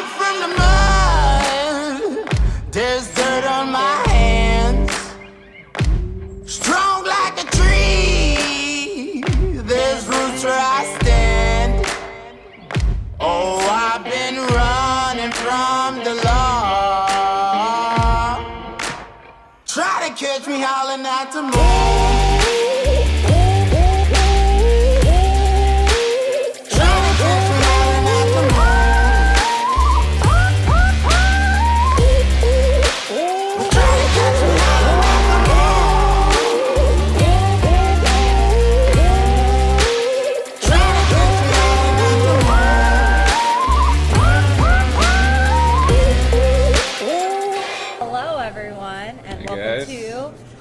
deep from the mud. There's dirt on my hands. Strong like a tree. There's roots where I stand. Oh, I've been running from the law. Try to catch me howling at the moon.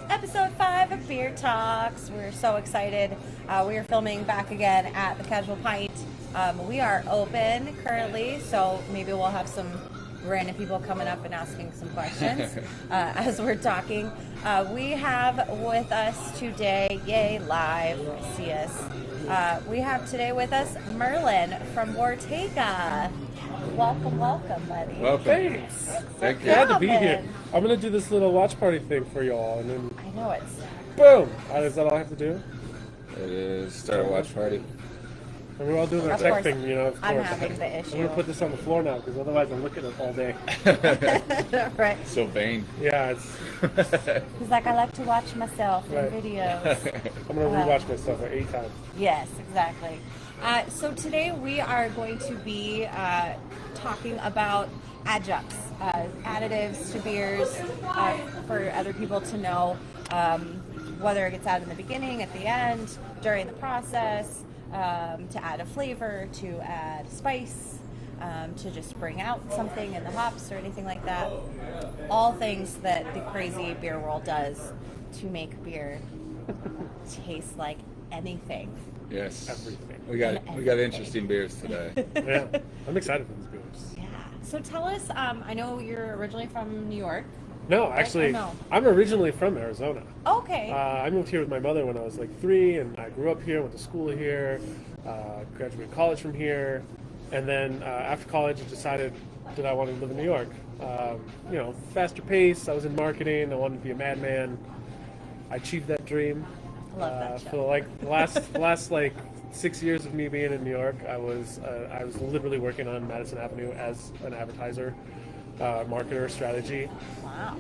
Episode 5 of Beer Talks. We're so excited. We are filming back again at the Casual Pint. We are open currently, so maybe we'll have some random people coming up and asking some questions as we're talking. We have with us today, yay, live, see us. We have today with us Merlin from Ortega. Welcome, buddy. Welcome. Thanks. Thank you. Glad to be here. I'm going to do this little watch party thing for y'all, and then I know it's... boom! Is that all I have to do? It is start a watch party. And we're all doing our Of tech course, thing, you know, of I'm course. having the I'm issue. going to put this on the floor now, because otherwise I'm looking at it all day. Right. So vain. Yeah, it's... He's like, I like to watch myself in Right. videos. I'm going to rewatch myself like 8 times. Yes, exactly. So today we are going to be talking about adjuncts, additives to beers, for other people to know whether it gets added in the beginning, at the end, during the process, to add a flavor, to add spice, to just bring out something in the hops or anything like that. All things that the crazy beer world does to make beer taste like anything. Yes. Everything. We got interesting beers today. Yeah, I'm excited for these beers. Yeah. So tell us, I know you're originally from New York. No, actually, no? I'm originally from Arizona. Okay. I moved here with my mother when I was like 3, and I grew up here, went to school here, graduated college from here, and then after college I decided that I wanted to live in New York. You know, faster pace, I was in marketing, I wanted to be a madman. I achieved that dream. Love that show. For like the last like 6 years of me being in New York, I was literally working on Madison Avenue as an advertiser, marketer, strategy. Wow.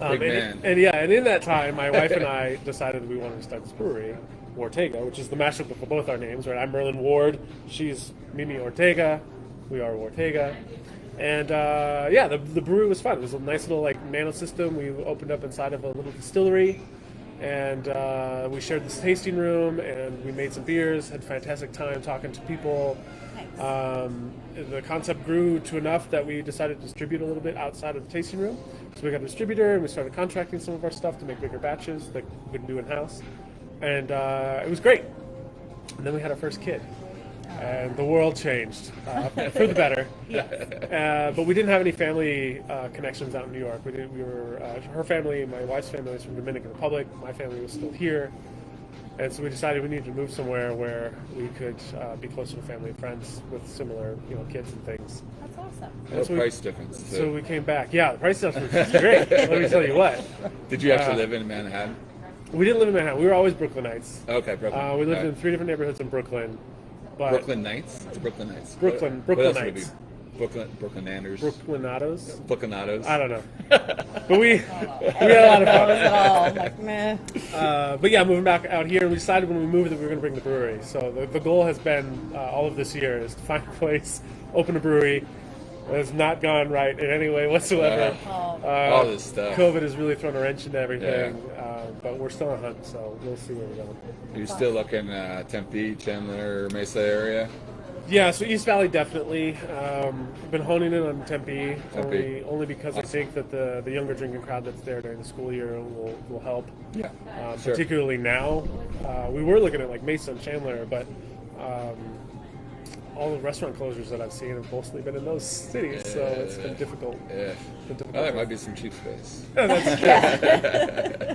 Big man. And in that time, my wife and I decided we wanted to start this brewery, Ortega, which is the mashup of both our names, right? I'm Merlin Ward, she's Mimi Ortega, we are Ortega. And the brewery was fun. It was a nice little like nano system. We opened up inside of a little distillery, and we shared this tasting room, and we made some beers, had a fantastic time talking to people. Nice. The concept grew to enough that we decided to distribute a little bit outside of the tasting room. So we got a distributor, and we started contracting some of our stuff to make bigger batches that we couldn't do in-house. And it was great. And then we had our first kid. And the world changed for the better. Yes. But we didn't have any family connections out in New York. Her family, my wife's family, was from Dominican Republic. My family was still here, and so we decided we needed to move somewhere where we could be closer to family and friends with similar, kids and things. That's awesome. No price difference. Too. So we came back. Yeah, the price difference is great. Let me tell you what. Did you actually live in Manhattan? We didn't live in Manhattan. We were always Brooklynites. Okay, Brooklyn. We lived in 3 different neighborhoods in Brooklyn. But Brooklyn Knights? It's Brooklyn Knights. Brooklyn What else would it Knights. be? Brooklynanders. Brooklynados? Brooklynados. I don't know. But we had a lot of That fun. was it all. Like, meh. But yeah, moving back out here, we decided when we moved that we were going to bring the brewery. So the goal has been, all of this year, is to find a place, open a brewery. It has not gone right in any way whatsoever. All this stuff. COVID has really thrown a wrench into everything. But we're still on hunt, so we'll see where we're going. You're still looking at Tempe, Chandler, Mesa area? Yeah, so East Valley definitely. Been honing in on Tempe. Only because I think that the younger drinking crowd that's there during the school year will help. Yeah, Particularly now. We were looking at like Mesa and Chandler, but all the restaurant closures that I've seen have mostly been in those cities, so it's been difficult. Yeah. It's been difficult. Oh, there might be some cheap space. That's true.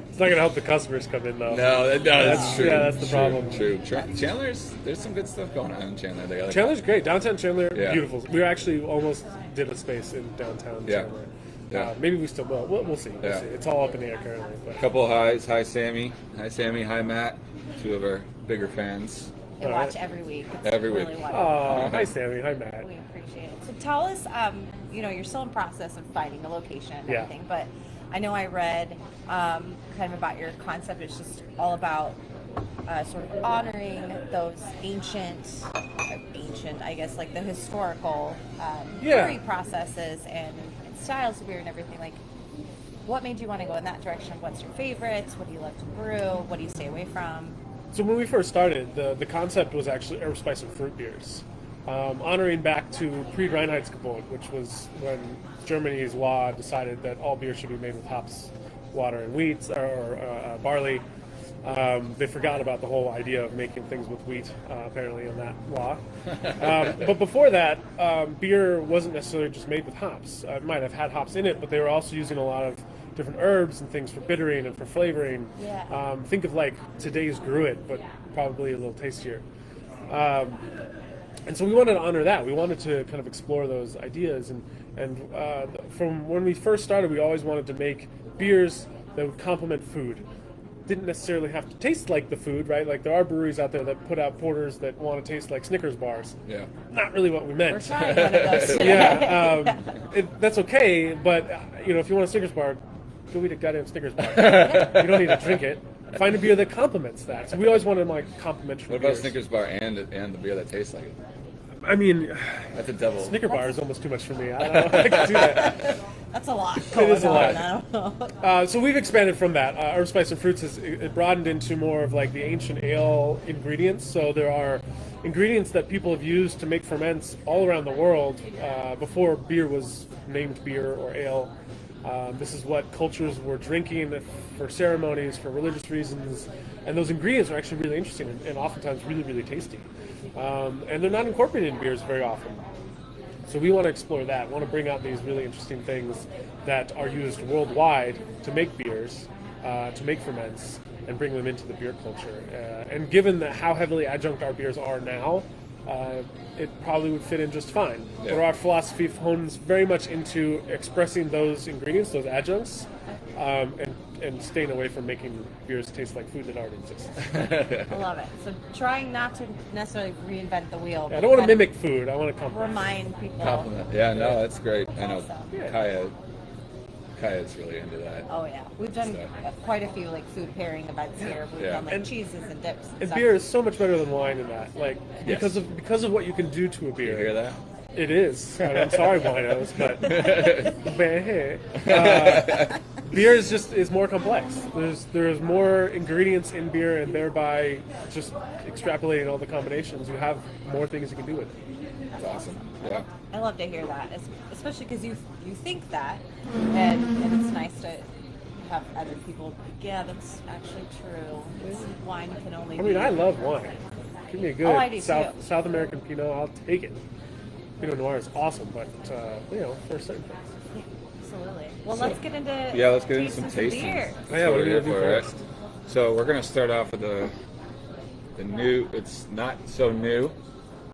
It's not going to help the customers come in, though. No, that's true. Yeah, that's the problem. True. Chandler's, there's some good stuff going on in Chandler. They got Chandler's great. Downtown Chandler, Yeah. beautiful. We actually almost did a space in downtown Yeah. Chandler. Yeah. Maybe we still will. We'll see. We'll Yeah. see. It's all up in the air currently. But. couple highs. Hi, Sammy. Hi, Matt. Two of our bigger fans. They All watch right. every week. It's Every really week. wonderful. Oh, hi, Sammy. Hi, Matt. We appreciate it. So tell us, you're still in process of finding a location and Yeah. everything, but I know I read kind of about your concept. It's just all about sort of honoring those ancient, I guess, like the historical brewing processes and styles of beer and everything. Like, what made you want to go in that direction? What's your favorites? What do you love to brew? What do you stay away from? So when we first started, the concept was actually herb, spice, and fruit beers, honoring back to pre-Reinheitsgebot, which was when Germany's law decided that all beer should be made with hops, water, and wheat or barley. They forgot about the whole idea of making things with wheat, apparently, in that law. But before that, beer wasn't necessarily just made with hops. It might have had hops in it, but they were also using a lot of different herbs and things for bittering and for flavoring. Yeah. Think of like today's Gruit, but probably a little tastier. And so we wanted to honor that. We wanted to kind of explore those ideas. And from when we first started, we always wanted to make beers that would complement food. Didn't necessarily have to taste like the food, right? Like there are breweries out there that put out porters that want to taste like Snickers bars. Yeah. Not really what we We're meant. trying one of those today. Yeah, that's okay. But if you want a Snickers bar, go eat a goddamn Snickers bar. You don't need to drink it. Find a beer that complements that. So we always wanted like complementary. What about beers. Snickers bar and the beer that tastes like it? I mean, That's a double. Snicker bar is almost too much for me. I don't know if I can do that. That's a lot. It is a going lot. on. I don't know. So we've expanded from that. Herb, spice, and fruits has it broadened into more of like the ancient ale ingredients. So there are ingredients that people have used to make ferments all around the world before beer was named beer or ale. This is what cultures were drinking for ceremonies, for religious reasons, and those ingredients are actually really interesting and oftentimes really, really tasty. And they're not incorporated in beers very often. So we want to explore that. We want to bring out these really interesting things that are used worldwide to make beers, to make ferments, and bring them into the beer culture. And given how heavily adjunct our beers are now, it probably would fit in just fine. Yeah. But our philosophy hones very much into expressing those ingredients, those adjuncts, and staying away from making beers taste like food that already exists. I love it. So trying not to necessarily reinvent the wheel. I don't want to but mimic food. I want to complement. remind people. Compliment. Yeah, no, that's great. I know Awesome. Kaya's really into that. Oh yeah, we've done So- quite a few like food pairing events here. We've Yeah. done like And- cheeses and dips. And stuff. beer is so much better than wine in that. Like Yes. because of what you can do to a You beer. hear that? It is. I'm sorry, winos, but beer is more complex. There's more ingredients in beer, and thereby just extrapolating all the combinations, you have more things you can do with it. That's awesome. Yeah. I love to hear that, especially because you think that, and it's nice to have other people. Yeah, that's actually true. Wine can only. I mean, be- I love wine. Give me a good Oh, I do too. South American Pinot, I'll take it. Pinot Noir is awesome, but for certain things. Absolutely. Well, let's get into Let's get into some tasting tasting. beer. Oh, yeah, what are we gonna do first? So we're gonna start off with the new. It's not so new.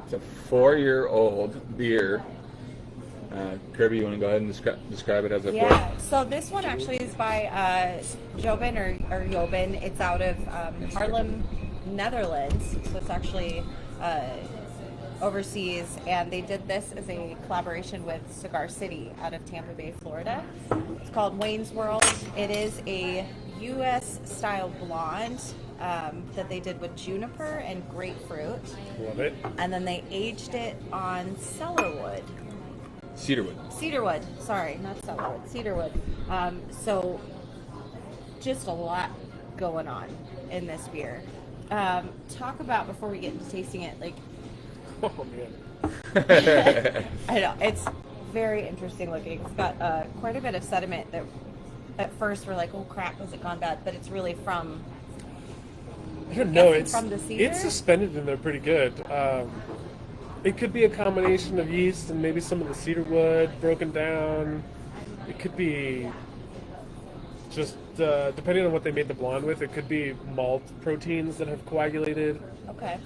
It's a 4-year-old beer. Kirby, you want to go ahead and describe it as a Yeah, so this one actually is by Jobin or Jobin. It's out of Haarlem, Netherlands. So it's actually overseas, and they did this as a collaboration with Cigar City out of Tampa Bay, Florida. It's called Wayne's World. It is a U.S. style blonde that they did with juniper and grapefruit, Love it. and then they aged it on cellarwood. Cedarwood, sorry, not cellarwood, cedarwood. So just a lot going on in this beer. Talk about, before we get into tasting it, like, Oh man. I know, it's very interesting looking. It's got quite a bit of sediment that at first we're like, oh crap, has it gone bad? But it's really from, I don't know. guessing It's from the cedar? it's suspended in there pretty good. It could be a combination of yeast and maybe some of the cedar wood broken down. It could be just, depending on what they made the blonde with, it could be malt proteins that have coagulated. Okay.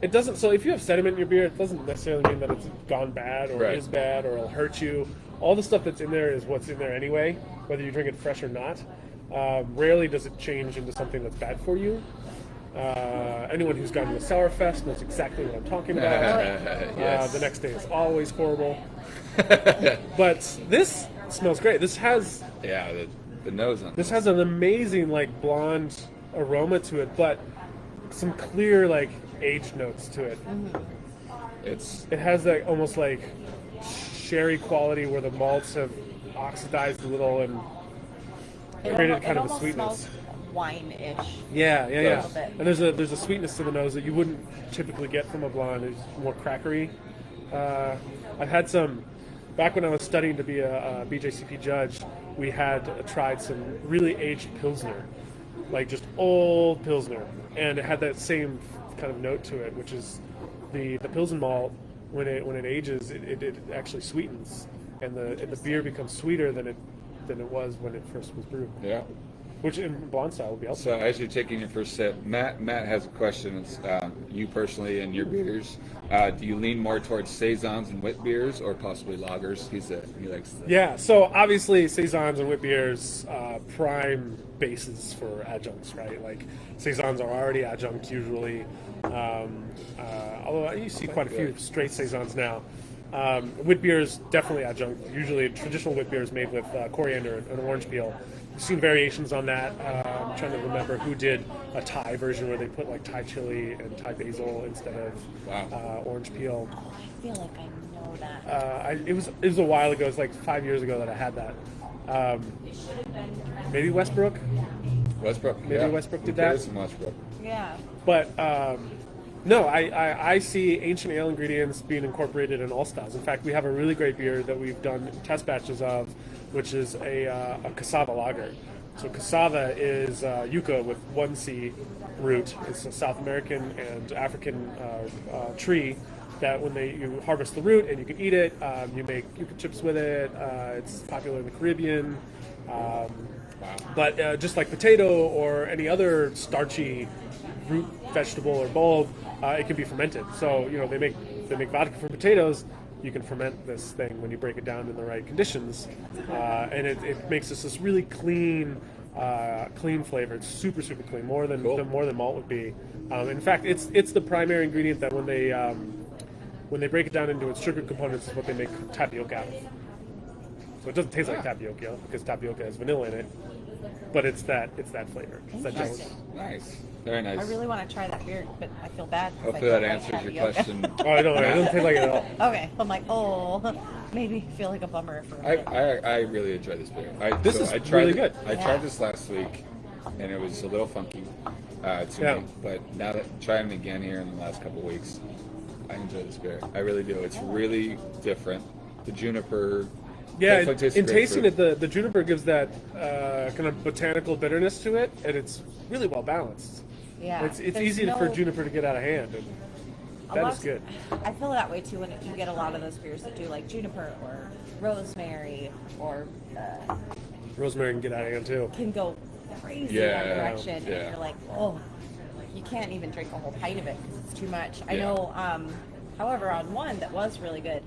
It doesn't, so if you have sediment in your beer, it doesn't necessarily mean that it's gone bad or Right. is bad or it'll hurt you. All the stuff that's in there is what's in there anyway, whether you drink it fresh or not. Rarely does it change into something that's bad for you. Anyone who's gone to a sour fest knows exactly what I'm talking about. Yes. The next day is always horrible. But this smells great. This has Yeah, the nose on this has an amazing like blonde aroma to it, but some clear like aged notes to it. It's It has that almost like sherry quality where the malts have oxidized a little and created kind of a almost sweetness. smells wine-ish. Yeah. little bit. And there's a sweetness to the nose that you wouldn't typically get from a blonde. It's more crackery. I've had some back when I was studying to be a BJCP judge. We had tried some really aged Pilsner, like just old Pilsner, and it had that same kind of note to it, which is the Pilsen malt when it ages, it actually sweetens, and the beer becomes sweeter than it was when it first was brewed. yeah. Which in blonde style would be So helpful. as you're taking your first sip, Matt has a question. It's you personally and your beers. Do you lean more towards saisons and wit beers, or possibly lagers? He likes. Yeah, so obviously saisons and wit beers, prime bases for adjuncts, right? Like saisons are already adjunct usually, although you see quite a few straight saisons now. Wit beers definitely adjunct. Usually traditional wit beer is made with coriander and orange peel. We've seen variations on that. I'm trying to remember who did a Thai version where they put like Thai chili and Thai basil instead of orange peel. I feel like I know that. It was a while ago. It was like 5 years ago that I had that. Maybe Westbrook. Westbrook. Maybe yeah. Westbrook did Who cares that? from Westbrook. Yeah. But no, I see ancient ale ingredients being incorporated in all styles. In fact, we have a really great beer that we've done test batches of, which is a cassava lager. So cassava is yucca with one C root. It's a South American and African tree that when you harvest the root and you can eat it, you make yucca chips with it. It's popular in the Caribbean. But just like potato or any other starchy root vegetable or bulb, it can be fermented. So they make vodka from potatoes. You can ferment this thing when you break it down in the right conditions, and it makes this really clean flavor. It's super clean, more than malt would be. In fact, it's the primary ingredient that when they break it down into its sugar components is what they make tapioca out of. So it doesn't taste like tapioca because tapioca has vanilla in it, but it's that flavor. It's that gelatin. Nice. Very nice. I really want to try that beer, but I feel bad. 'cause Hopefully I that don't like answers your tapioca. question. Oh, I know. It doesn't taste like it at all. Okay, I'm like, made me feel like a bummer for a minute. I really enjoy this beer. This is I tried really it- good. I Yeah. tried this last week, and it was a little funky to Yeah. me. But now that trying it again here in the last couple of weeks, I enjoy this beer. I really do. It's really different. The juniper. Yeah, definitely tastes in grapefruit. tasting it, the juniper gives that kind of botanical bitterness to it, and it's really well balanced. Yeah. It's There's easy for no- juniper to get out of hand, and a that lot is of- good. I feel that way too when you get a lot of those beers that do like juniper or rosemary or Rosemary can get out of hand too. can go crazy Yeah, in that direction, yeah. and you're like, you can't even drink a whole pint of it because it's too much. I Yeah. know. However, on one that was really good,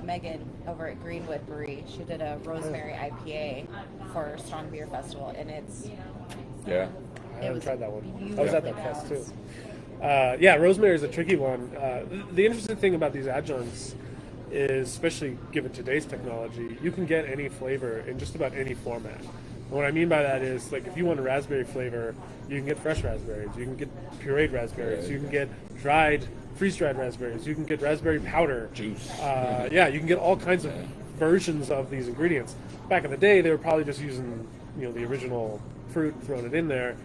Megan over at Greenwood Brewery, she did a rosemary IPA for Strong Beer Festival, and Yeah. I haven't was tried that one. I was at that beautifully fest too. balanced. Yeah, rosemary is a tricky one. The interesting thing about these adjuncts is, especially given today's technology, you can get any flavor in just about any format. And what I mean by that is, like, if you want a raspberry flavor, you can get fresh raspberries, you can get pureed raspberries, you can get freeze-dried raspberries, you can get raspberry powder. Juice. Yeah, you can get all kinds of versions of these ingredients. Back in the day, they were probably just using the original fruit, throwing it in there.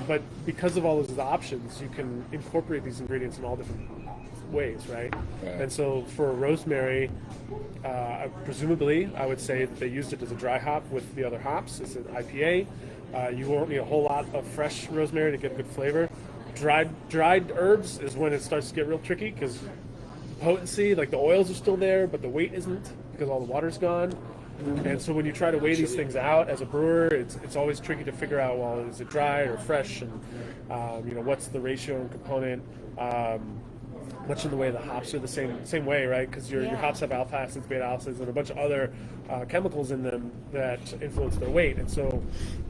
But because of all those options, you can incorporate these ingredients in all different ways, right? And so for rosemary, presumably, I would say that they used it as a dry hop with the other hops. It's an IPA. You won't need a whole lot of fresh rosemary to get good flavor. Dried herbs is when it starts to get real tricky because potency, like the oils are still there, but the weight isn't because all the water's gone. And so when you try to weigh these things out as a brewer, it's always tricky to figure out, well, is it dry or fresh, and what's the ratio and component. Much in the way the hops are the same way, right? Because your hops have alpha acids, beta acids, and a bunch of other chemicals in them that influence their weight. And so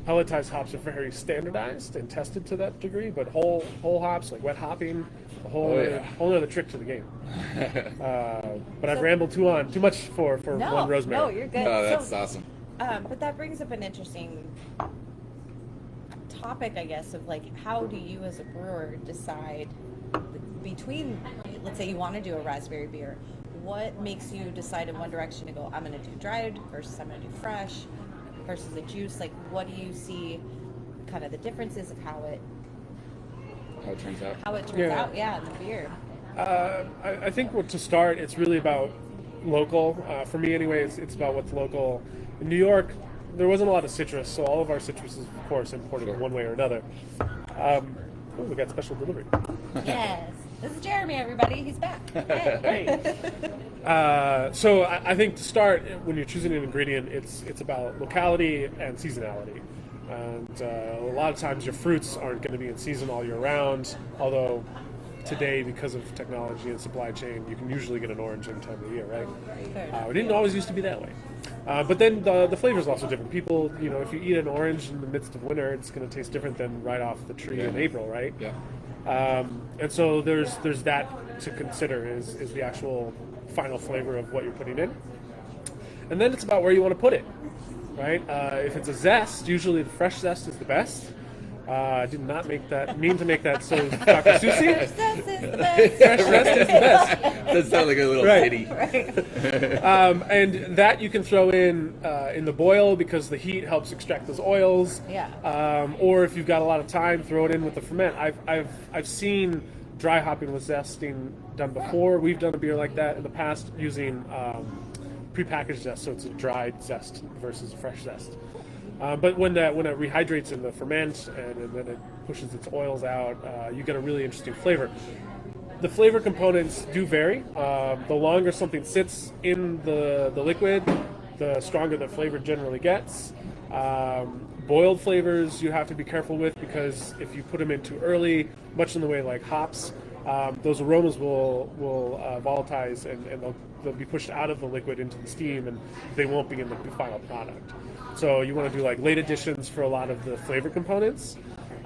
pelletized hops are very standardized and tested to that degree, but whole hops, like wet hopping, a whole other trick to the game. But I've rambled too much for one rosemary. No, you're good. Oh, that's awesome. But that brings up an interesting topic, I guess, of like, how do you as a brewer decide between, let's say you want to do a raspberry beer, what makes you decide in one direction to go, I'm going to do dried versus I'm going to do fresh versus a juice? Like, what do you see kind of the differences of how it turns out. In the beer? I think to start, it's really about local. For me anyway, it's about what's local. In New York, there wasn't a lot of citrus, so all of our citrus is, of course, imported one way or another. We got special delivery. Yes. This is Jeremy, everybody. He's back. Hey. So I think to start, when you're choosing an ingredient, it's about locality and seasonality. And a lot of times your fruits aren't going to be in season all year round, although today, because of technology and supply chain, you can usually get an orange any time of the year, right? It didn't always used to be that way. But then the flavor is also different. People, if you eat an orange in the midst of winter, it's going to taste different than right off the tree in April, right? Yeah. And so there's that to consider is the actual final flavor of what you're putting in. And then it's about where you want to put it, right? If it's a zest, usually the fresh zest is the best. I did not mean to make that so Dr. Susie. Fresh zest is the best. Fresh zest is the best. That sounds like a little Right. pity. And that you can throw in the boil because the heat helps extract those oils. Yeah. Or if you've got a lot of time, throw it in with the ferment. I've seen dry hopping with zesting done before. We've done a beer like that in the past using prepackaged zest, so it's a dried zest versus a fresh zest. But when it rehydrates in the ferment and then it pushes its oils out, you get a really interesting flavor. The flavor components do vary. The longer something sits in the liquid, the stronger the flavor generally gets. Boiled flavors you have to be careful with because if you put them in too early, much in the way like hops, those aromas will volatilize and they'll be pushed out of the liquid into the steam and they won't be in the final product. So you want to do like late additions for a lot of the flavor components,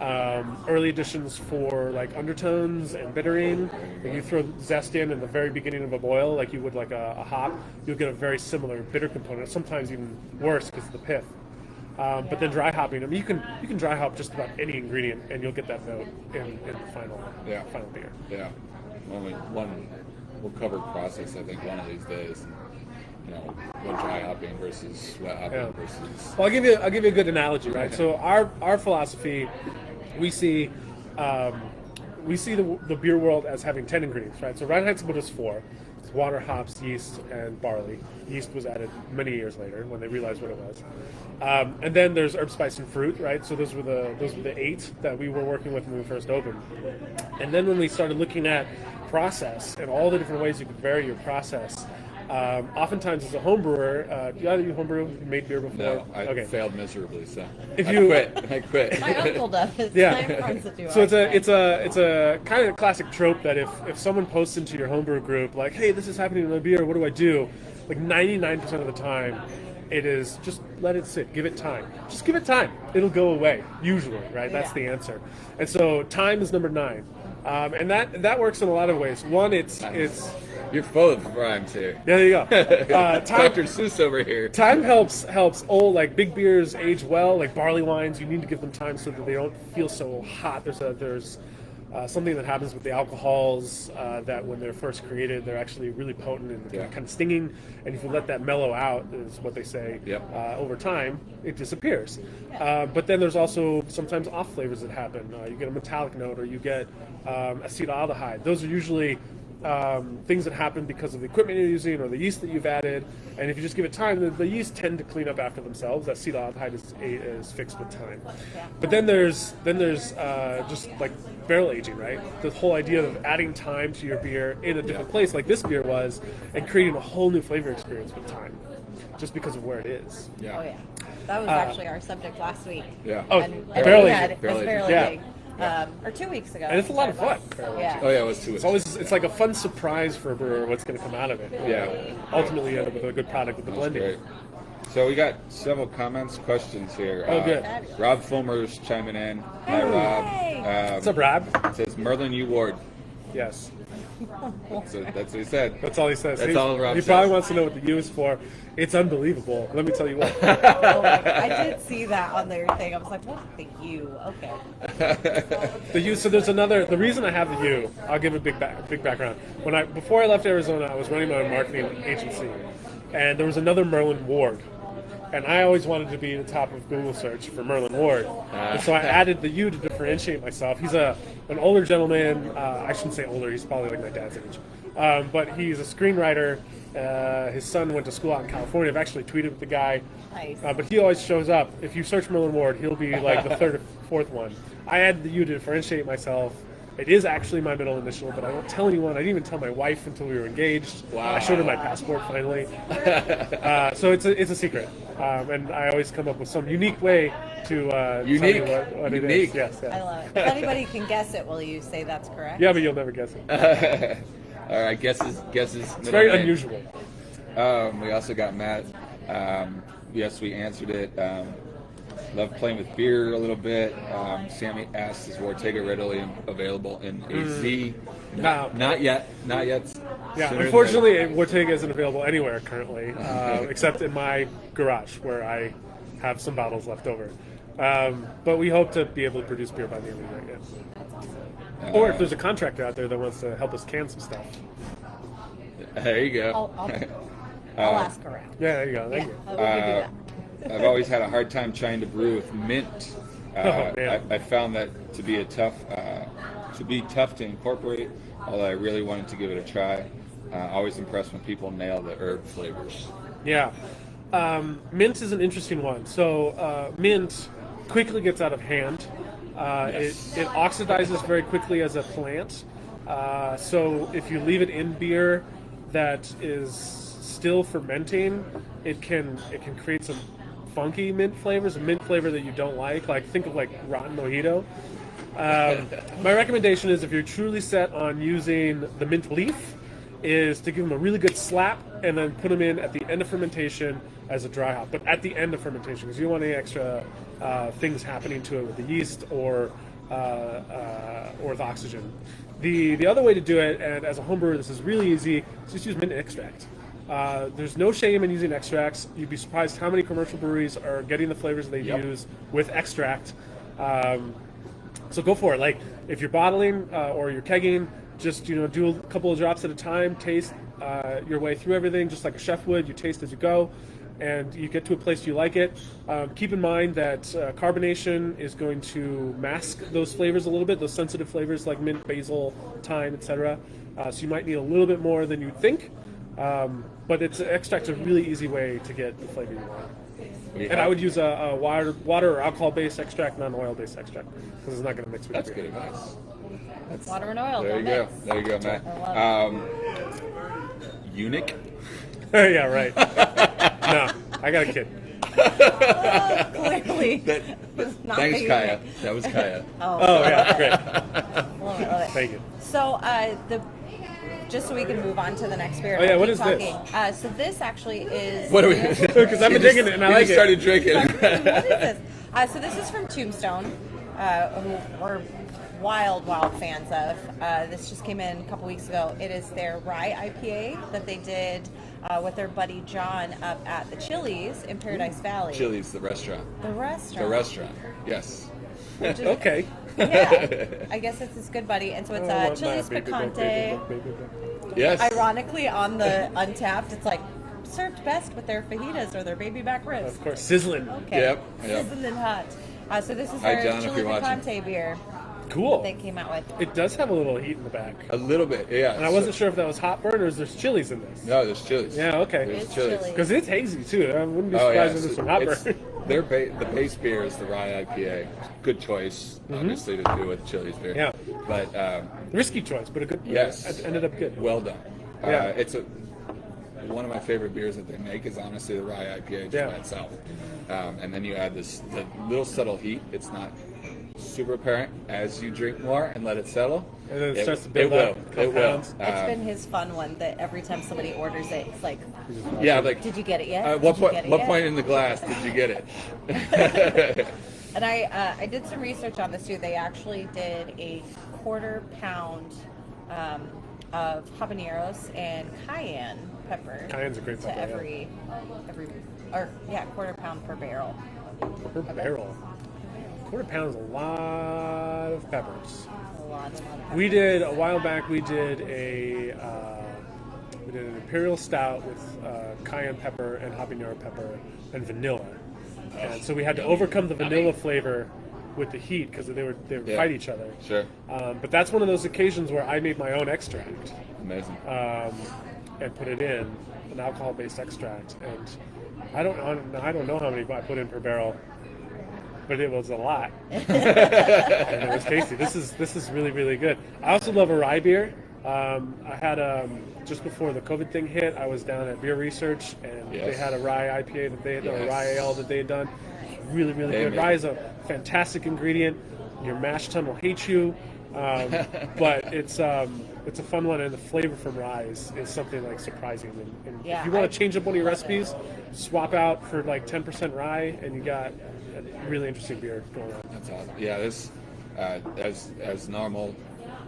early additions for like undertones and bittering. When you throw zest in the very beginning of a boil, like you would like a hop, you'll get a very similar bitter component, sometimes even worse because of the pith. But then dry hopping, I mean, you can dry hop just about any ingredient and you'll get that note in the final beer. Yeah. We'll cover process, I think, one of these days. What dry hopping versus wet hopping versus. Well, I'll give you a good analogy, right? So our philosophy, we see the beer world as having 10 ingredients, right? So Reinheitsgebot is 4. It's water, hops, yeast, and barley. Yeast was added many years later when they realized what it was. And then there's herb, spice, and fruit, right? So those were the 8 that we were working with when we first opened. And then when we started looking at process and all the different ways you could vary your process. Oftentimes, as a home brewer, do either of you homebrew? You made beer before? No, I failed miserably. So I quit. My uncle does. Yeah. My friends that do So it's a kind of classic trope that if someone posts into your homebrew group like, "Hey, this is happening in my beer. What do I do?" Like 99% of the time, it is just let it sit. Give it time. Just give it time. It'll go away. Usually, right? That's the answer. And so time is number 9, and that works in a lot of ways. One, it's You're full of rhymes here. Yeah, there you go. Dr. Seuss over here. Time helps old, like big beers age well, like barley wines. You need to give them time so that they don't feel so hot. There's something that happens with the alcohols that when they're first created, they're actually really potent and kind of stinging. And if you let that mellow out, is what they say, over time, it disappears. But then there's also sometimes off flavors that happen. You get a metallic note or you get acetaldehyde. Those are usually things that happen because of the equipment you're using or the yeast that you've added, and if you just give it time, the yeast tend to clean up after themselves. Acetaldehyde is fixed with time. But then there's just like barrel aging, right? The whole idea of adding time to your beer in a different place, like this beer was, and creating a whole new flavor experience with time, just because of where it is. Yeah. Oh yeah, that was actually our subject last week. Yeah. Oh, and barrel we aging. had it was Barrel barrel aging. aging, or 2 weeks ago. And it's a lot of fun. Yeah. Oh yeah, it was 2 weeks. It's like a fun surprise for a brewer what's going to come out of it. Yeah. Ultimately, you end up with a good product with the That's blending. great. So we got several comments, questions here. Oh, good. Rob Fulmer's chiming in. Hi, Hey. Rob. What's up, Rob? It says Merlin U. Ward. Yes. So that's what he said. That's all he says. That's all Rob He says. probably wants to know what the U is for. It's unbelievable. Let me tell you what. Oh my God. I did see that on their thing. I was like, what the U? Okay. The U. So there's another. The reason I have the U, I'll give a big background. Before I left Arizona, I was running my marketing agency, and there was another Merlin Ward, and I always wanted to be the top of Google search for Merlin Ward, and so I added the U to differentiate myself. He's an older gentleman. I shouldn't say older. He's probably like my dad's age, but he's a screenwriter. His son went to school out in California. I've actually tweeted with the guy. Nice. But he always shows up. If you search Merlin Ward, he'll be like the third or fourth one. I added the U to differentiate myself. It is actually my middle initial, but I won't tell anyone. I didn't even tell my wife until we were engaged. Wow. I showed her my passport finally. So it's a secret. And I always come up with some unique way to tell Unique. you what it Unique. is. Yes, I yes. love it. If anybody can guess it, will you say that's correct? Yeah, but you'll never guess it. All right, guesses. It's very unusual. We also got Matt. Yes, we answered it. Love playing with beer a little bit. Sammy asks, is Ortega readily available in AZ? No. Not yet. Not yet. Yeah, Sooner than unfortunately, later. Ortega isn't available anywhere currently, except in my garage where I have some bottles left over. But we hope to be able to produce beer by the end of the year. Yeah. Or if there's a contractor out there that wants to help us can some stuff. There you go. I'll ask around. Yeah, there you go. Thank Yeah, you. we can do that. I've always had a hard time trying to brew with mint. Man. I found that to be tough to incorporate. Although I really wanted to give it a try. Always impressed when people nail the herb flavors. Yeah. Mint is an interesting one. So mint quickly gets out of hand. Yes. It oxidizes very quickly as a plant. So if you leave it in beer that is still fermenting, it can create some funky mint flavors, a mint flavor that you don't like think of like rotten mojito. My recommendation is, if you're truly set on using the mint leaf, is to give them a really good slap and then put them in at the end of fermentation as a dry hop, but at the end of fermentation, because you don't want any extra things happening to it with the yeast or the oxygen. The other way to do it, and as a home brewer this is really easy, is just use mint extract. There's no shame in using extracts. You'd be surprised how many commercial breweries are getting the flavors they use with extract. So go for it. Like if you're bottling or you're kegging, just do a couple of drops at a time. Taste your way through everything, just like a chef would. You taste as you go, and you get to a place you like it. Keep in mind that carbonation is going to mask those flavors a little bit, those sensitive flavors like mint, basil, thyme, etc. So you might need a little bit more than you'd think. But extract's a really easy way to get the flavor you want. And I would use a water or alcohol-based extract, not an oil-based extract, because it's not going to mix with That's your good beer. advice. Water and oil. There you don't go. mix. There you go, Matt. I love Eunuch? Yeah, right. No, I got a kid. Clearly. Not Thanks, the Kaya. unit. That was Kaya. Oh, yeah, great. Love it, love it. Thank you. So just so we can move on to the next beer. Oh, yeah, I'll what keep is this? talking. So this actually is. What do we? Because I've been drinking it and I He like just it. started drinking. What is this? So this is from Tombstone, who we're wild fans of. This just came in a couple weeks ago. It is their rye IPA that they did with their buddy John up at the Chili's in Paradise Valley. Chili's, the restaurant. The restaurant. The restaurant. Yes. Which is, Okay. Yeah. I guess it's his good buddy. And so it's I want Chili's my baby book, Picante. baby book. Yes. Ironically, on the Untapped, it's like served best with their fajitas or their baby back ribs. Of course, sizzling. Okay. Yep. Sizzling hot. So this is Hi, their John, if Chili you're watching. Picante beer Cool. they came out with. It does have a little heat in the back. A little bit, yeah. And I wasn't sure if that was hot burn or is there's chilies in this. No, there's Chili's. Yeah, okay. There's It's Chili's. chili. Because it's hazy too. I wouldn't be Oh, yeah. surprised if there's some hot It's- burn. the base beer is the rye IPA. Good choice, obviously, to do with Chili's beer. Yeah. But Risky choice, but a good. yes, It ended up good. well done. Yeah. It's one of my favorite beers that they make is honestly the rye IPA just by itself. And then you add the little subtle heat. It's not super apparent as you drink more and let it settle. And then it starts to build up. It will. It's been his fun one that every time somebody orders it, it's like, Yeah, like did you get it yet? what Did you get it what yet? point in the glass did you get it? And I did some research on this too. They actually did a quarter pound of habaneros and cayenne pepper. Cayenne's a great to pepper, yeah. quarter pound per barrel. Per barrel. Quarter pound is a lot of peppers. A lot of peppers. We did a while back. We did an imperial stout with cayenne pepper and habanero pepper and vanilla, and so we had to overcome the vanilla flavor with the heat because they would fight each other. Sure. But that's one of those occasions where I made my own extract Amazing. and put it in an alcohol-based extract, and I don't know how many I put in per barrel. But it was a lot, and it was tasty. This is really, really good. I also love a rye beer. I had just before the COVID thing hit, I was down at Beer Research, and they had a rye IPA that they had done, a rye ale that they had done. Really, really good. Rye is a fantastic ingredient. Your mash tun will hate you, but it's a fun one, and the flavor from rye is something like surprising. And if you want to change up one of your recipes, swap out for like 10% rye, and you got a really interesting beer going on. That's awesome. Yeah, this as normal,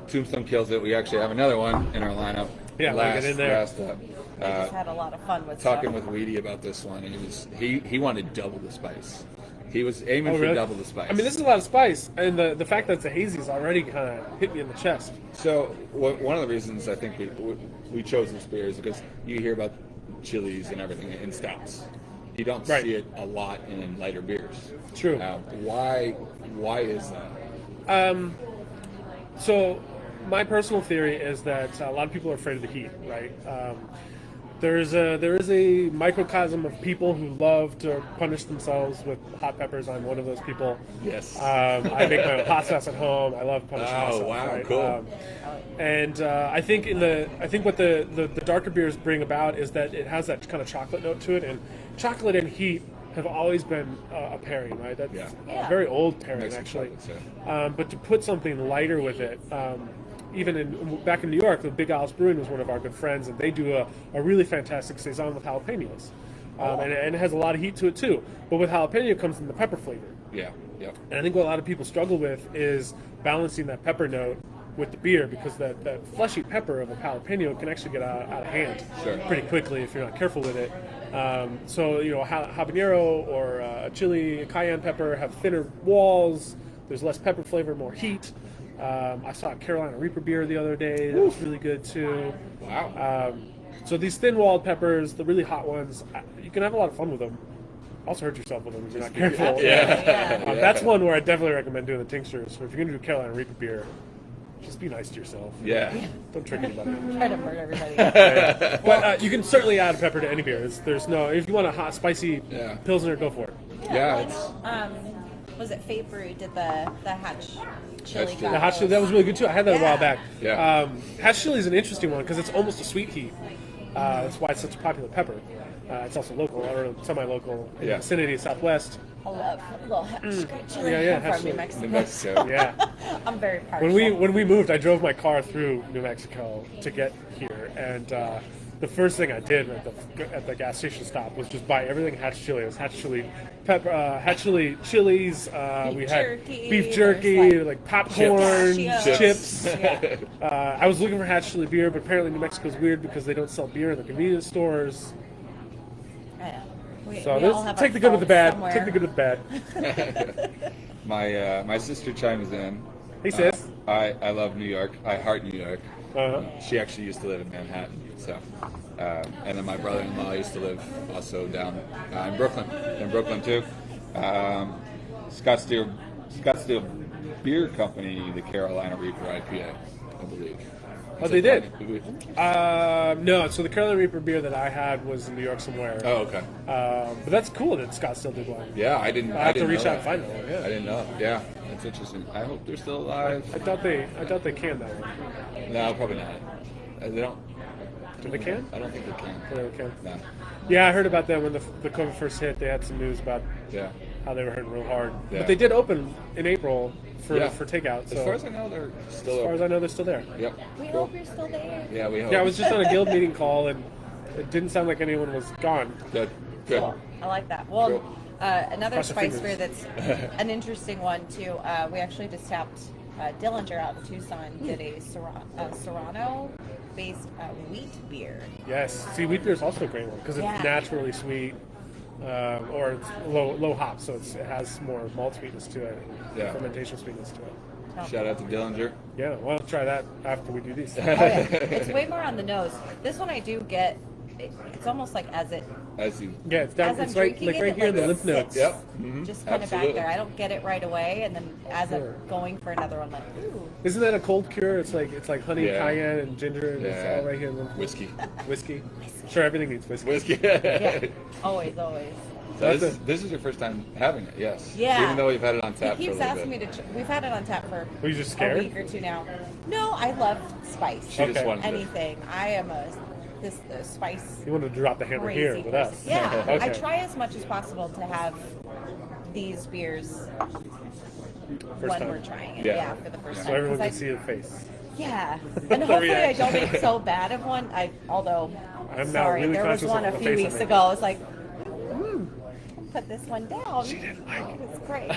Tombstone kills it. We actually have another one in our lineup. Yeah, we'll get in there. Last up. I just had a lot of fun with Talking stuff. with Weedy about this one. He wanted double the spice. He was aiming for really? double the spice. I mean, this is a lot of spice, and the fact that it's a hazy is already kind of hit me in the chest. So one of the reasons I think we chose this beer is because you hear about chilies and everything in stouts. You don't see it a lot in lighter beers. True. Why is that? So my personal theory is that a lot of people are afraid of the heat, right? There is a microcosm of people who love to punish themselves with hot peppers. I'm one of those people. Yes. I make my own hot sauce at home. I love punishing myself. Oh wow, right? cool. And I think what the darker beers bring about is that it has that kind of chocolate note to it, and chocolate and heat have always been a pairing, right? That's a very old pairing, Mexican actually. chocolate, But to put something lighter with it, even back in New York, the Big Alice Brewing was one of our good friends, and they do a really fantastic saison with jalapenos, and it has a lot of heat to it too. But with jalapeno comes in the pepper flavor. Yeah. Yep. And I think what a lot of people struggle with is balancing that pepper note with the beer, because that fleshy pepper of a jalapeno can actually get out of hand pretty quickly if you're not careful with it. So habanero or chili, cayenne pepper have thinner walls. There's less pepper flavor, more heat. I saw a Carolina Reaper beer the other day that was really good too. Wow. So these thin-walled peppers, the really hot ones, you can have a lot of fun with them. Also hurt yourself with them if you're not careful. That's one where I definitely recommend doing the tinctures. So if you're going to do Carolina Reaper beer, just be nice to yourself. Yeah. Don't trick anybody. Try to murder everybody. But you can certainly add pepper to any beer. There's no, if you want a hot, spicy Pilsner, go for it. Was it Fate Brew did the hatch chili? The hot chili, that was really good too. I had that a while back. Yeah. Hatch chili is an interesting one because it's almost a sweet heat. That's why it's such a popular pepper. It's also local, or semi-local in the vicinity of Southwest. I love a little hatch chili. Yeah, I'm hatch from New chili. Mexico. New Mexico. Yeah. I'm very partial. When we moved, I drove my car through New Mexico to get here, and the first thing I did at the gas station stop was just buy everything hatch chili. It was hatch chili pepper, hatch chili chilies. We had beef jerky, like popcorn, chips. Yeah. I was looking for hatch chili beer, but apparently New Mexico's weird because they don't sell beer in the convenience stores. So take the good with the bad. Somewhere. Take the good with the bad. My sister chimes in. Hey sis. I love New York. I heart New York. Uh-huh. She actually used to live in Manhattan. So, and then my brother-in-law used to live also down in Brooklyn too. Scottsdale Beer Company, the Carolina Reaper IPA, I believe. Oh, they did? No, so the Carolina Reaper beer that I had was in New York somewhere. Oh, okay. But that's cool that Scott still did one. Yeah, I didn't. I have to didn't reach know out and that. find that one. I Yeah. didn't know. Yeah, that's interesting. I hope they're still alive. I thought they canned that one. No, probably not. They don't. Did they can? I don't think they can. Oh, they can. No. Yeah, I heard about that when the COVID first hit. They had some news about Yeah. how they were hurting real hard. Yeah. But they did open in April for takeout. So As far as I know, they're still. as far as I know, they're still there. Yep. We Cool. hope you're still there. Yeah, we hope. Yeah, I was just on a guild meeting call, and it didn't sound like anyone was gone. Good. Good. Cool. I like that. Well, Cool. another Cross your spice fingers. beer that's an interesting one too. We actually just tapped Dillinger out in Tucson. Did a Serrano-based wheat beer. Yes. See, wheat beer is also a great one because it's Yeah. naturally sweet, or it's low hop, so it has more malt sweetness to it, Yeah. fermentation sweetness to it. Shout out to Dillinger. Yeah, well, I'll try that after we do these. Oh, yeah. It's way more on the nose. This one I do get. It's almost like as it As you. Yeah, it's down. as I'm It's right, drinking like it, right it, here in the like, lymph nodes. sits Yep. Mhm. just kind of back Absolutely. there. I don't get it right away, and then as Sure. I'm going for another one, like ooh, Isn't that a cold cure? It's like honey, Yeah. cayenne, and ginger, and Yeah. it's all right here in the lymph nodes. Whiskey. Whiskey. Sure, everything needs whiskey. Whiskey. yeah, always. So this is your first time having it, yes. Yeah. Even though we've had it on tap He for a keeps little asking bit. me to. We've had it on tap for Were you just a scared? week or two now. No, I love spice. She just Okay. wanted to. Anything. I am a spice You wanted to drop the hammer crazy here with person. us. Yeah, Okay. I try as much as possible to have these beers First when time. we're trying it. Yeah. Yeah, for the first So time. everyone 'Cause can see your face. Yeah, and hopefully I reaction. don't make so bad of one. Although, I'm now sorry, really there was conscious one a of the few face I weeks made. ago. I was like, put this one down. She didn't like it. It's great.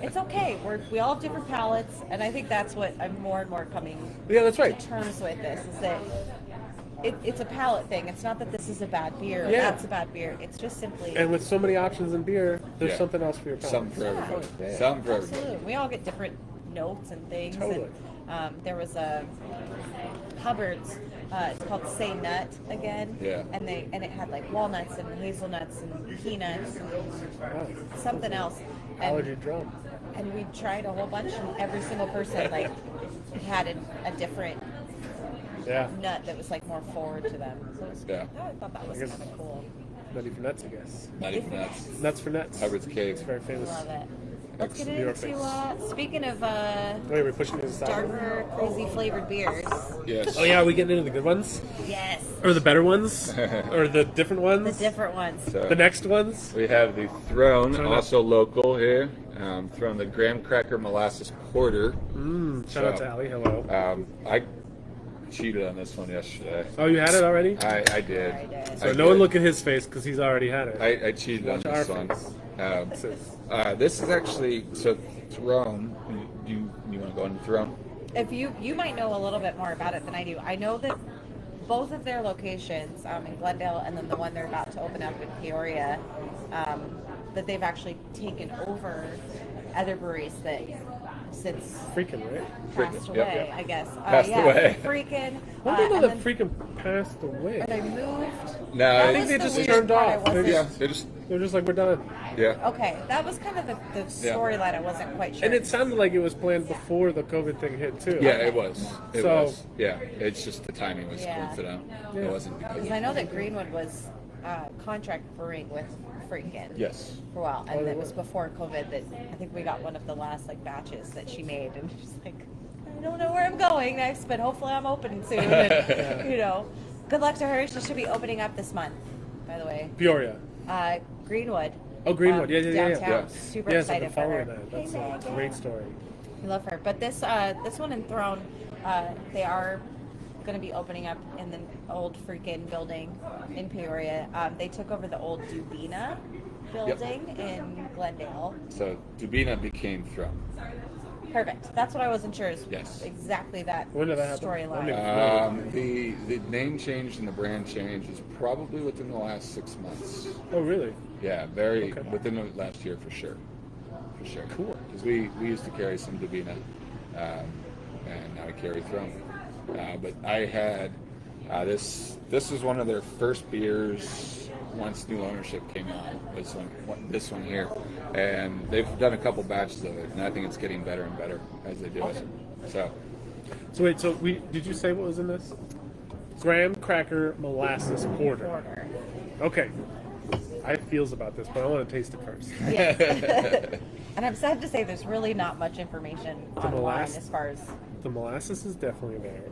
It's okay. We all have different palates, and I think that's what I'm more and more coming Yeah, that's to right. terms with. This is that it's a palate thing. It's not that this is a bad beer. Or Yeah. that's a bad beer. It's just simply And with so many options in beer, there's Yeah. something else for your palate. Something for everybody. Yeah. Something for everybody. absolutely. We all get different notes and things. Totally. And, there was a Hubbard's. It's called Say Nut again. Yeah. And it had like walnuts and hazelnuts and peanuts and Wow. something else. Allergy And, drum. and we tried a whole bunch, and every single person like had a different Yeah. nut that was like more forward to them. So it was, Yeah. I thought that was I guess- kind of cool. Nutty for nuts, I guess. Not even nuts. Nuts for nuts. Hubbard's Cave. It's very famous. Love it. Let's get New York into face. speaking of Wait, we're pushing this aside. darker, crazy flavored beers. Yes. Oh yeah, are we getting into the good ones? Yes, Or the better ones? Or the different the ones? different ones. So, The next ones? we have the Throne, Turn it up. also local here. Throne, the Graham Cracker Molasses Porter. Shout out So, to Ali. Hello. I cheated on this one yesterday. Oh, you had it already? I did. I did. So I no one did. look at his face because he's already had it. I cheated on Watch this our one. face. This is actually so Throne. You want to go into Throne? If you might know a little bit more about it than I do. I know that both of their locations in Glendale and then the one they're about to open up in Peoria, that they've actually taken over other breweries that since Freaking, right? passed Freaking, away, yep. I guess. Passed away. Freaking. When did and the then- freaking passed away? Or they moved. No, That I think was they the just weird turned part. I off. They wasn't- Yeah, they just They're just like, we're done. yeah. Okay, that was kind of the Yeah. storyline. I wasn't quite sure. And it sounded like it was planned before the COVID thing hit, too. Yeah, it was. It So- was. Yeah, it's just the timing was Yeah. coincidental. Yeah. It wasn't because. Because I know that Greenwood was contract brewing with Freakin'. Yes. For a while, Oh, and they it was were. before COVID that I think we got one of the last like batches that she made, and she's like, I don't know where I'm going next, but hopefully I'm opening soon. And, you know, good luck to her. She should be opening up this month, by the way. Peoria. Greenwood. Oh, Greenwood. Yeah. Downtown. Yeah. Super Yes, I've excited been for her. following that. That's Hey, a Megan. great story. I love her. But this one in Throne, they are going to be opening up in the old freaking building in Peoria. They took over the old Dubina building in Glendale. So Dubina became Throne. Perfect. That's what I wasn't sure is Yes. exactly that When did that happen? storyline. The name change and the brand change is probably within the last 6 months. Oh, really? Yeah, very Okay. within the last year for sure. For sure. Cool. Because we used to carry some Dubina, and now we carry Throne. But I had this. This was one of their first beers once new ownership came on. This one here, and they've done a couple batches of it, and I think it's getting better and better as they do it. So So wait, did you say what was in this? Graham cracker molasses porter. Order. Okay. I have feels about this, but I want to taste it first. Yes. And I'm sad to say there's really not much information online molasses- as far as The molasses is definitely there.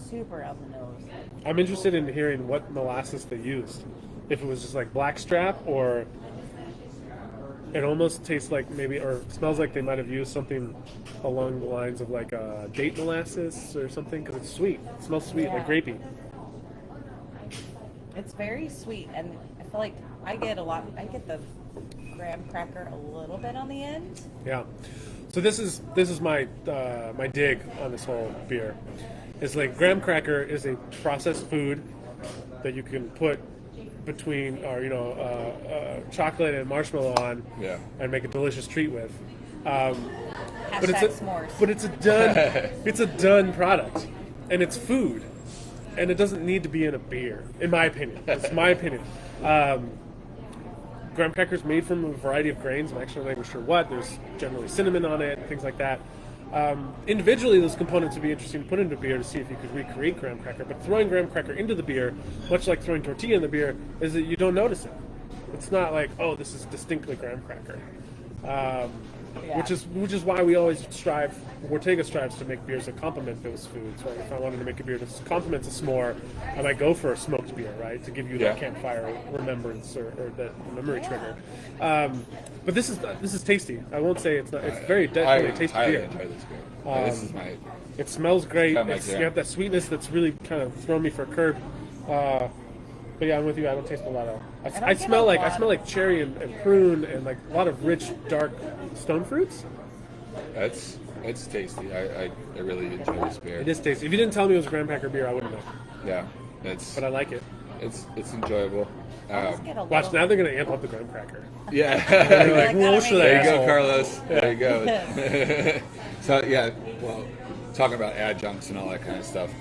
super on the nose. I'm interested in hearing what molasses they used. If it was just like blackstrap, or it almost tastes like maybe, or smells like they might have used something along the lines of like date molasses or something, because it's sweet. It smells sweet, like Yeah. grapey. It's very sweet, and I feel like I get the graham cracker a little bit on the end. Yeah. So this is my my dig on this whole beer. It's like graham cracker is a processed food that you can put between, or chocolate and marshmallow on, Yeah. and make a delicious treat with. But Hashtag s'mores. but it's a done product, and it's food, and it doesn't need to be in a beer, in my opinion. It's my opinion. Graham crackers made from a variety of grains. I'm actually not even sure what. There's generally cinnamon on it, things like that. Individually, those components would be interesting to put into beer to see if you could recreate graham cracker. But throwing graham cracker into the beer, much like throwing tortilla in the beer, is that you don't notice it. It's not like, oh, this is distinctly graham cracker. Yeah. Which is why we always Ortega strives to make beers that complement those foods, right? If I wanted to make a beer that complements a s'more, I might go for a smoked beer, right? To give you that campfire remembrance or that memory trigger. But this is tasty. I won't say it's not. It's very definitely a tasty highly beer. enjoy this beer. This is my It smells great. Kinda like You that. have that sweetness that's really kind of thrown me for a curve. But yeah, I'm with you. I don't taste a lot of. I smell like cherry and prune and like a lot of rich, dark stone fruits. it's tasty. I really enjoy this beer. It is tasty. If you didn't tell me it was a graham cracker beer, I wouldn't know. Yeah, it's But I like it. it's enjoyable. Just get a Watch, little- now they're gonna amp up the graham cracker. Yeah. They're like, Like, well, gotta should make I There you go, asshole? Carlos. There you go. So yeah, well, talking about adjuncts and all that kind of stuff.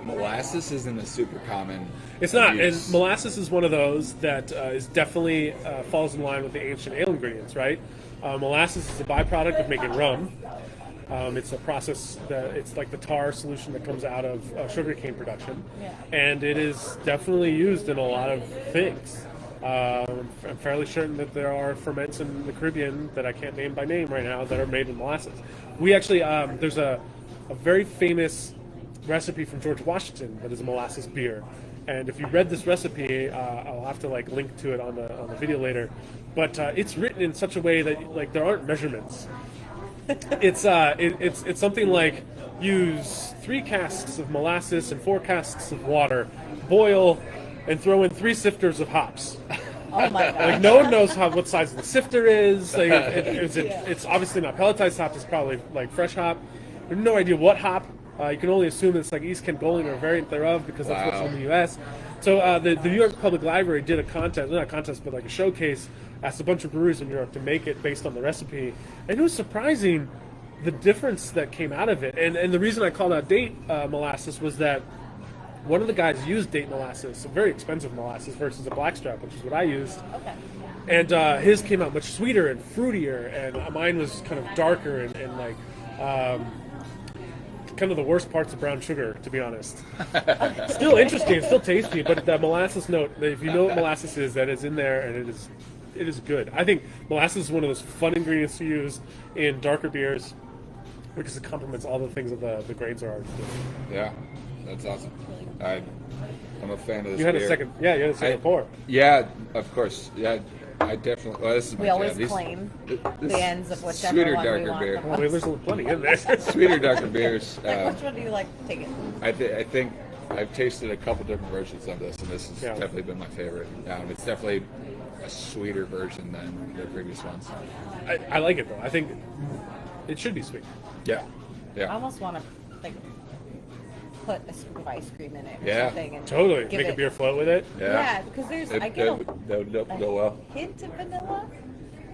Molasses isn't a super common. It's not, use. and molasses is one of those that is definitely falls in line with the ancient ale ingredients, right? Molasses is a byproduct of making rum. It's a process that it's like the tar solution that comes out of sugarcane production, and it is definitely used in a lot of things. I'm fairly certain that there are ferments in the Caribbean that I can't name by name right now that are made with molasses. We actually there's a very famous recipe from George Washington that is a molasses beer. And if you read this recipe, I'll have to link to it on the video later. But it's written in such a way that there aren't measurements. It's something like use 3 casks of molasses and 4 casks of water, boil, and throw in 3 sifters of hops. Oh my god. No one knows what size the sifter is. It's obviously not pelletized hop. It's probably fresh hop. We have no idea what hop. You can only assume it's East Kent Bowling or a variant thereof because that's what's in the U.S. So the New York Public Library did a contest, not a contest, but a showcase, asked a bunch of breweries in New York to make it based on the recipe. And it was surprising the difference that came out of it. And the reason I called out date molasses was that one of the guys used date molasses, a very expensive molasses, versus a blackstrap, which is what I used. Okay. And his came out much sweeter and fruitier, and mine was kind of darker and kind of the worst parts of brown sugar, to be honest. Still interesting, still tasty, but that molasses note, if you know what molasses is, that is in there, and it is good. I think molasses is one of those fun ingredients to use in darker beers because it complements all the things that the grains are. Yeah, that's awesome. I'm a fan of this You had beer. a second, you had a second pour. Yeah, of course. Yeah, I definitely. Well, this is my We always jam. claim This the ends of whichever sweeter, one darker we want. beer. the Well, most. there's plenty in there. Sweeter, darker beers. Which one do you like to take it? I think I've tasted a couple different versions of this, and this has Yeah. definitely been my favorite. It's definitely a sweeter version than the previous ones. I like it though. I think it should be sweet. Yeah, I yeah. almost want to put a scoop of ice cream in it or Yeah, something. And Totally. give Make a it- beer float with it. Yeah, because I get That would go well. hint of vanilla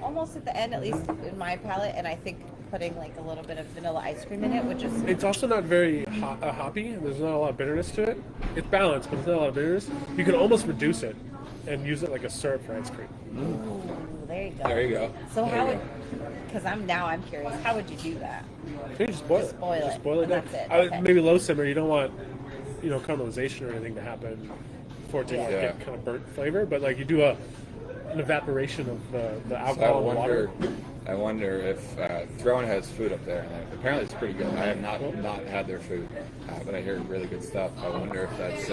almost at the end, at least in my palate, and I think putting a little bit of vanilla ice cream in it would just It's also not very hoppy. There's not a lot of bitterness to it. It's balanced, but there's not a lot of bitterness. You can almost reduce it and use it like a syrup for ice cream. Ooh, there you go. There you go. So There how you would, because I'm curious, how would you do that? You just boil Just it. boil Just it, boil it and down. that's it. I would- Okay. Maybe low simmer. You don't want, caramelization or anything to happen for it to Yeah. get kind of burnt flavor. But like you do an evaporation of the So alcohol and water. I wonder if Throne has food up there. And apparently, it's pretty good. I have not had their food, but I hear really good stuff. I wonder if that's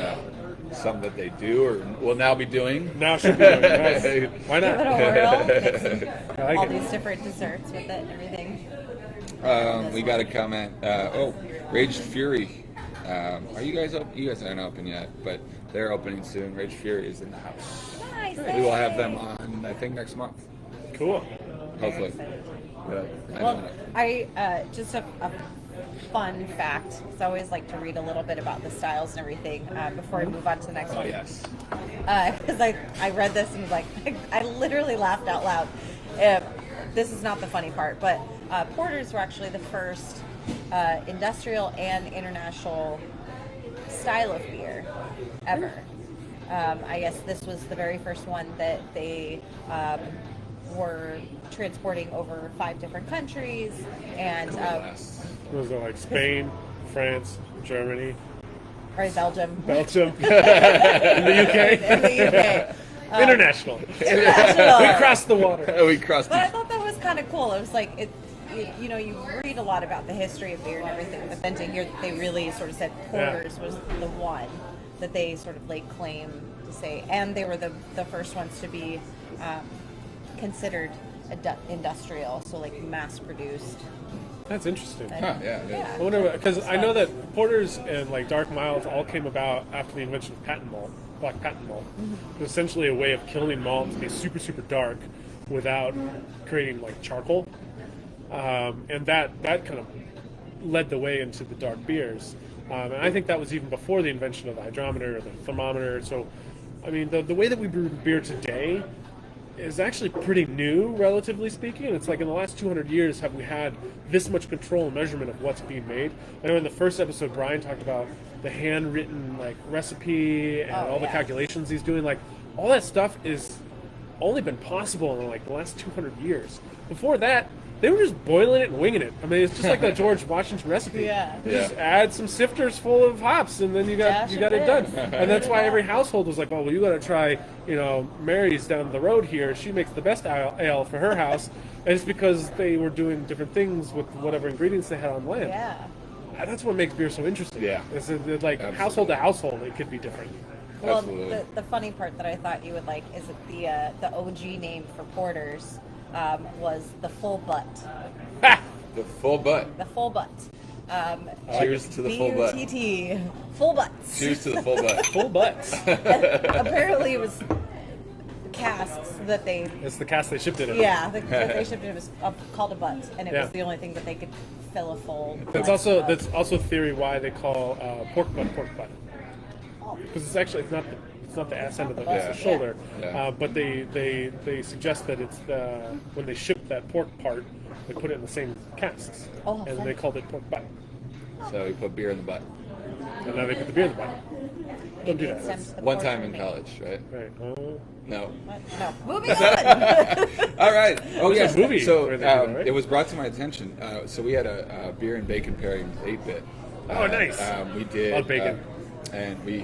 something that they do or will now be doing. Now should be doing it. Why Give it not? a whirl. Make some, I like all it. these different desserts with it and everything. We got a comment. Raged Fury. Are you guys up? You guys aren't open yet, but they're opening soon. Raged Fury is in the house. Nice. We will have them on, I think, next month. Cool. Hopefully. Well, just a fun fact. Because I always like to read a little bit about the styles and everything before I move on to the next Oh, one. yes. Because I read this and was like, I literally laughed out loud. This is not the funny part, but porters were actually the first industrial and international style of beer ever. I guess this was the very first one that they were transporting over 5 different countries, and Those are like Spain, France, Germany, or Belgium. Belgium, in the UK. In the UK. International. International. We crossed the water. We crossed But I the... thought that was kind of cool. It was like you read a lot about the history of beer and everything, but then to hear that they really sort of said porters was the one that they sort of laid claim to say, and they were the first ones to be considered industrial, so like mass produced. That's interesting. Huh, yeah, it is. I wonder because I know that porters and like dark miles all came about after the invention of patent malt, black patent malt. It was essentially a way of killing malt to be super super dark without creating like charcoal, and that kind of led the way into the dark beers. And I think that was even before the invention of the hydrometer or the thermometer. So, I mean, the way that we brew beer today is actually pretty new, relatively speaking. It's like in the last 200 years have we had this much control and measurement of what's being made. I know in the first episode, Brian talked about the handwritten like recipe and all the calculations he's doing. Like all that stuff is only been possible in like the last 200 years. Before that, they were just boiling it and winging it. I mean, it's just like that George Washington recipe. Yeah. You just add some sifters full of hops, and then you got it done. And that's why every household was like, "Oh, well, you got to try, Mary's down the road here. She makes the best ale for her house." And it's because they were doing different things with whatever ingredients they had on land. Yeah. And that's what makes beer so interesting. Yeah. It's like Absolutely. household to household, it could be different. Well, Absolutely. the funny part that I thought you would like is that the OG name for porters was the full butt. The full butt. The full butt. Cheers to the full butt. B-U-T-T. Full butts. Cheers to the full butt. Full butts. Apparently it was casks that they... It's the cast they shipped it in. Yeah, that they shipped it. It was called a butt, and it Yeah. was the only thing that they could fill a full. That's also theory why they call pork butt. Because it's not the ass end of the Yeah. it's the shoulder. Yeah. But they suggest that it's when they ship that pork part, they put it in the same casks, Oh, and fun. they called it pork butt. So we put beer in the butt. And now they put the beer in the butt. Don't do that. Stems to the One porter time in name. college, right? Right. No. What? No. Moving on. All right. Oh, There's yes. a movie So where they do that, right? it was brought to my attention. So we had a beer and bacon pairing with 8-Bit. Oh, nice. We did. Love bacon. And we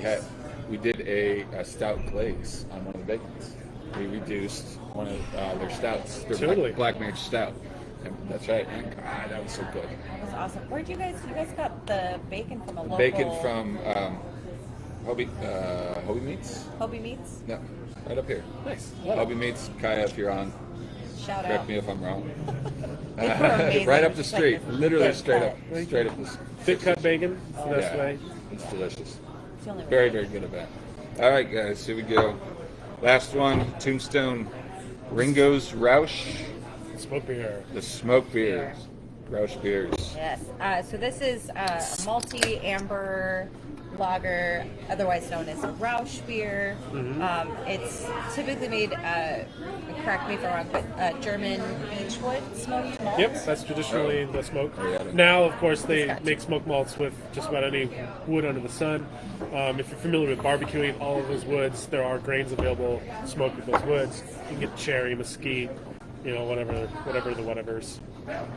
did a stout glaze on one of the bacons. We reduced one of their stouts. Their Totally. black mage stout. And that's right. And God, that was so good. That was awesome. Where'd you guys got the bacon from a local... Bacon from Hobie Meats? Hobie Meats? No, right up here. Nice. Hobie Meats, Kaya, if you're on, Shout correct out. me if I'm wrong. They were amazing. Right up the Just like street, this literally thick straight cut. up the Thick cut bacon. That's the best way. It's delicious. It's the only way. Very, very good event. All right, guys, here we go. Last one, Tombstone, Ringo's Roush, Smoke beer. the smoke beers, Roush beers. Yes. So this is a malty amber lager, otherwise known as a Rausch beer. It's typically made, correct me if I'm wrong, but German beechwood smoked malt. Yep, that's traditionally the smoke. Yeah. Now, of course, they Gotcha. make smoke malts with just about any wood under the sun. If you're familiar with barbecuing all of those woods, there are grains available smoked with those woods. You can get cherry, mesquite, whatever the whatevers.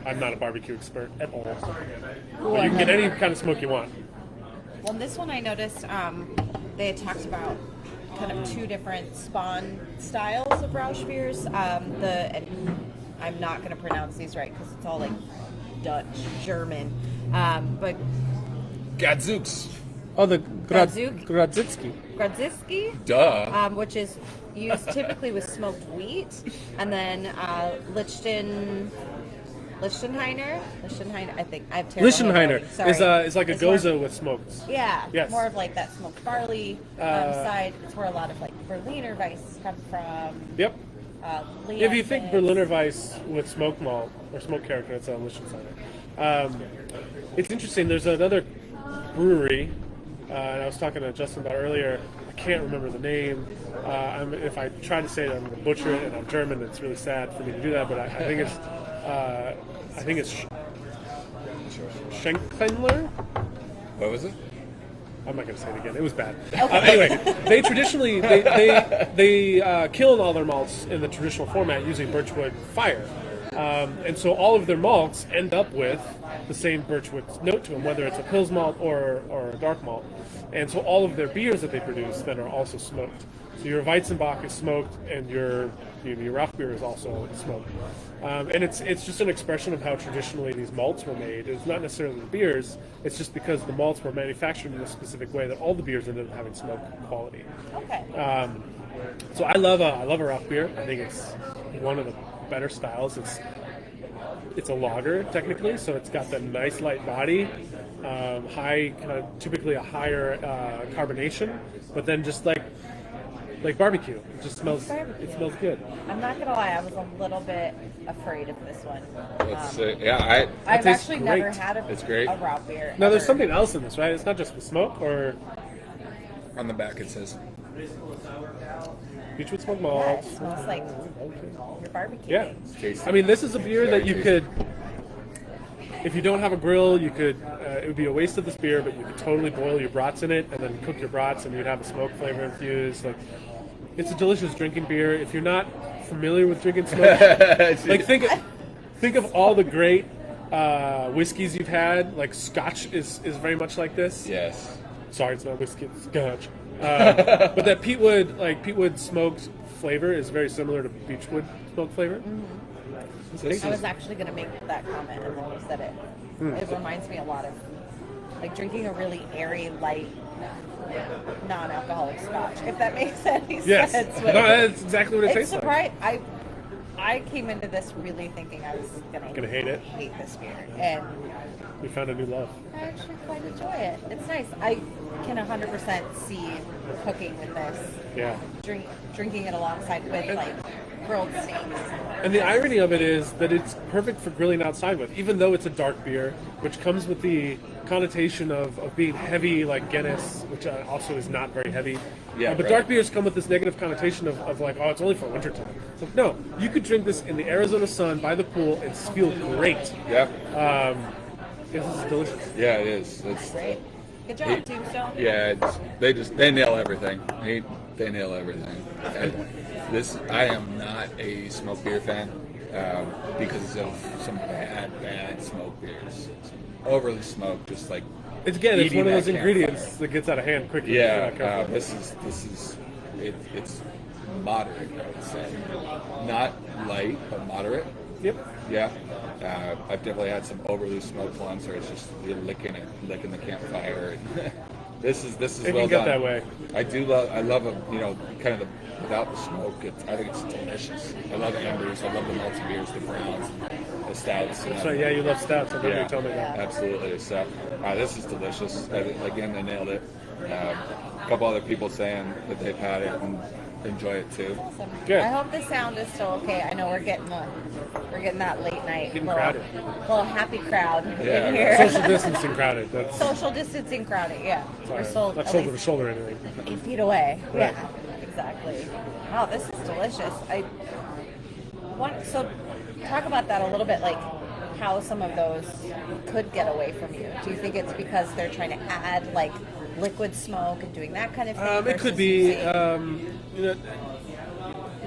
I'm not a barbecue expert at all. Ooh, But you can get I love- any kind of smoke you want. Well, this one I noticed they had talked about kind of two different spawn styles of Rausch beers. And I'm not going to pronounce these right because it's all like Dutch, German, but Gadzooks. Oh, the Gradzook? Gradzitsky. Gradzicki, Duh. which is used typically with smoked wheat, and then Lichtenheiner, I think I have terrible Lichtenheiner handwriting, sorry. is like a It's more- goza with smokes. Yeah, Yes. more of like that smoked barley side. It's where a lot of like Berliner Weiss come from. Yep. If you think Liefeld. Berliner Weiss with smoke malt or smoke character, it's a Lichtensteiner. It's interesting. There's another brewery, and I was talking to Justin about earlier. I can't remember the name. If I try to say it, I'm going to butcher it, and I'm German. It's really sad for me to do that, but I think it's Schenkendler. What was it? I'm not going to say it again. It was bad. Anyway, they traditionally they kiln all their malts in the traditional format using birchwood fire, and so all of their malts end up with the same birchwood note to them, whether it's a pils malt or a dark malt. And so all of their beers that they produce then are also smoked. So your Weizenbock is smoked, and your Rauch beer is also smoked. And it's just an expression of how traditionally these malts were made. It's not necessarily the beers. It's just because the malts were manufactured in a specific way that all the beers ended up having smoke quality. Okay. So I love a Rauch beer. I think it's one of the better styles. It's a lager technically, so it's got that nice light body, high typically a higher carbonation, but then just like barbecue, it just smells. It smells good. I'm not gonna lie, I was a little bit afraid of this one. I've tastes actually great. never had It's great. a Rauch beer. Now there's ever. something else in this, right? It's not just the smoke or On the back it says. beechwood smoke Yeah, malt. it smells like your barbecue. Yeah, Tasty. I mean this is a beer Very that you tasty. could. If you don't have a grill, you could. It would be a waste of this beer, but you could totally boil your brats in it and then cook your brats, and you'd have a smoke flavor infused. Like, it's a delicious drinking beer. If you're not familiar with drinking smoke, like think of all the great whiskeys you've had. Like Scotch is very much like this. Yes. Sorry, it's not whiskey, it's Scotch. But that peatwood smoked flavor is very similar to beechwood smoked flavor. I was actually going to make that comment, and then you said it. It reminds me a lot of like drinking a really airy, light, non-alcoholic scotch. If that makes any Yes, sense. no, that's exactly what it tastes like. I came into this really thinking I was Gonna hate it? hate this beer, and We found a new love. I actually quite enjoy it. It's nice. I can 100% see cooking with this. Yeah. Drinking it alongside with like grilled steaks. And the irony of it is that it's perfect for grilling outside with, even though it's a dark beer, which comes with the connotation of being heavy, like Guinness, which also is not very heavy. Yeah, but right. dark beers come with this negative connotation of like, oh, it's only for wintertime. So no, you could drink this in the Arizona sun by the pool and feel great. Yeah. This is delicious. Yeah, it is. It's Great. Good job, Tombstone. yeah. They nail everything. They nail everything. And I am not a smoked beer fan because of some bad smoked beers. Overly smoked, just like It's eating one of that those ingredients campfire. that gets out of hand quickly. Yeah, this is it's moderate, I would say. Not light, but moderate. Yep. Yeah. I've definitely had some overly smoked ones where it's just you're licking the campfire. And this is It well can get done. that way. I love kind of without the smoke. I think it's delicious. I love ambers. I love the malty beers, the browns, the stouts. That's right. Yeah, you love stouts. I remember Yeah, you told me that. absolutely. So this is delicious. Again, they nailed it. A couple other people saying that they've had it and enjoy it too. Awesome. Good. I hope the sound is still okay. I know we're getting that late night Getting little, crowded. little happy crowd Yeah, in here. Social distancing crowded. That's Social distancing crowded. Yeah, we're still not at shoulder to least shoulder or anything. 8 feet away. Right. Yeah, exactly. Wow, this is delicious. So talk about that a little bit, like how some of those could get away from you. Do you think it's because they're trying to add like liquid smoke and doing that kind of thing? It could versus be. using-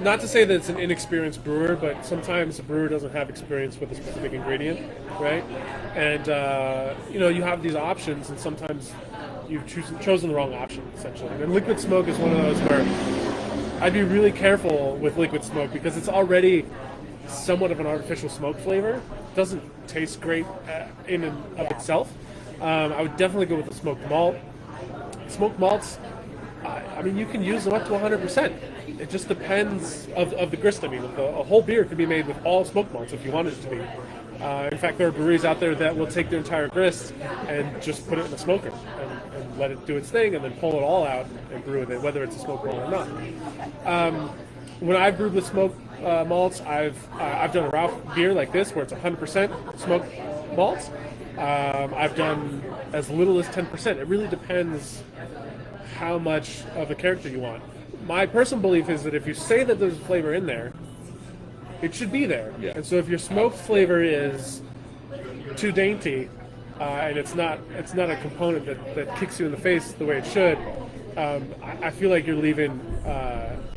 not to say that it's an inexperienced brewer, but sometimes a brewer doesn't have experience with a specific ingredient, right? And you have these options, and sometimes you've chosen the wrong option, essentially. And liquid smoke is one of those where I'd be really careful with liquid smoke because it's already somewhat of an artificial smoke flavor. It doesn't taste great in and of itself. I would definitely go with the smoked malt. Smoked malts, you can use them up to 100%. It just depends of the grist. A whole beer could be made with all smoked malts if you wanted it to be. In fact, there are breweries out there that will take their entire grist and just put it in a smoker and let it do its thing, and then pull it all out and brew with it, whether it's a smoked malt or not. When I've brewed with smoked malts, I've done a Rauch beer like this, where it's 100% smoked malts. I've done as little as 10%. It really depends how much of a character you want. My personal belief is that if you say that there's a flavor in there, it should be there. Yeah. And so if your smoked flavor is too dainty, and it's not a component that kicks you in the face the way it should, I feel like you're leaving